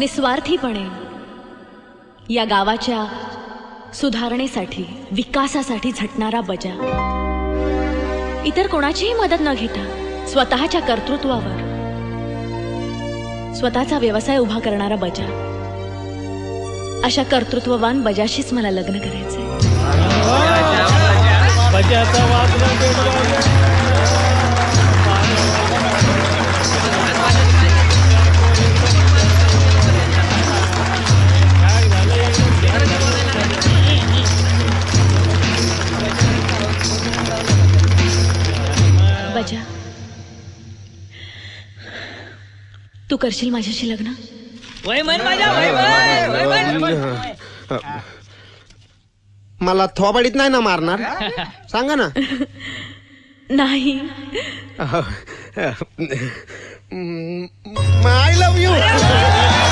निस्वार्थीपणे या गावाच्या सुधारणेसाठी, विकासासाठी झटणारा बजा, इतर कोणाचीही मदत न घेता स्वतःच्या कर्तृत्वावर स्वतःचा व्यवसाय उभा करणारा बजा, अशा कर्तृत्ववान बजाशीच मला लग्न करायचंय. बजा, तू करशील माझ्याशी लग्न? मला थोबाडीत नाही ना मारणार? सांगा ना. नाही. I love you.